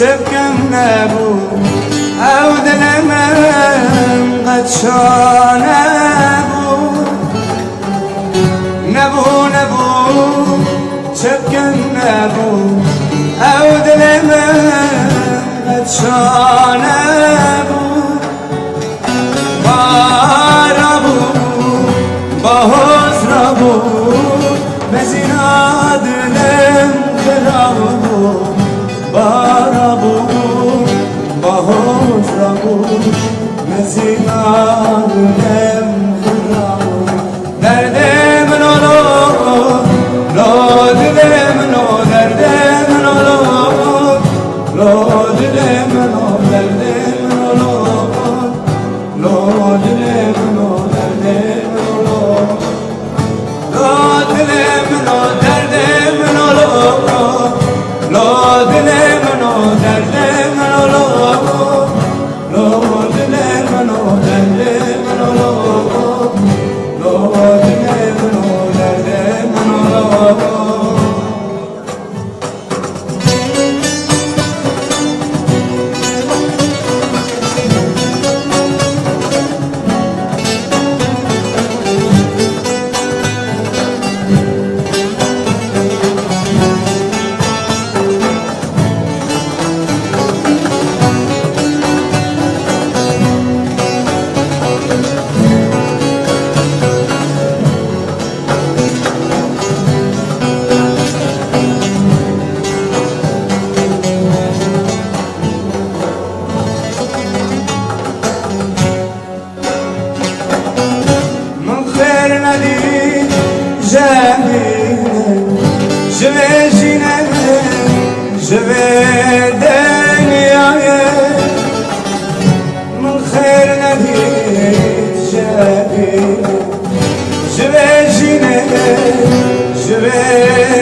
شبكم نبو او دل من قد شان نبو شبكم نبو او دل من قد شان باهوز ربو مزینا دلم خرابو بارابو باهوز ربو مزینا دلم خرابو درد منو لو دل منو درد منو لو دل منو درد منو لو دل منو درد Je vais دنیای من خیر ندید je vais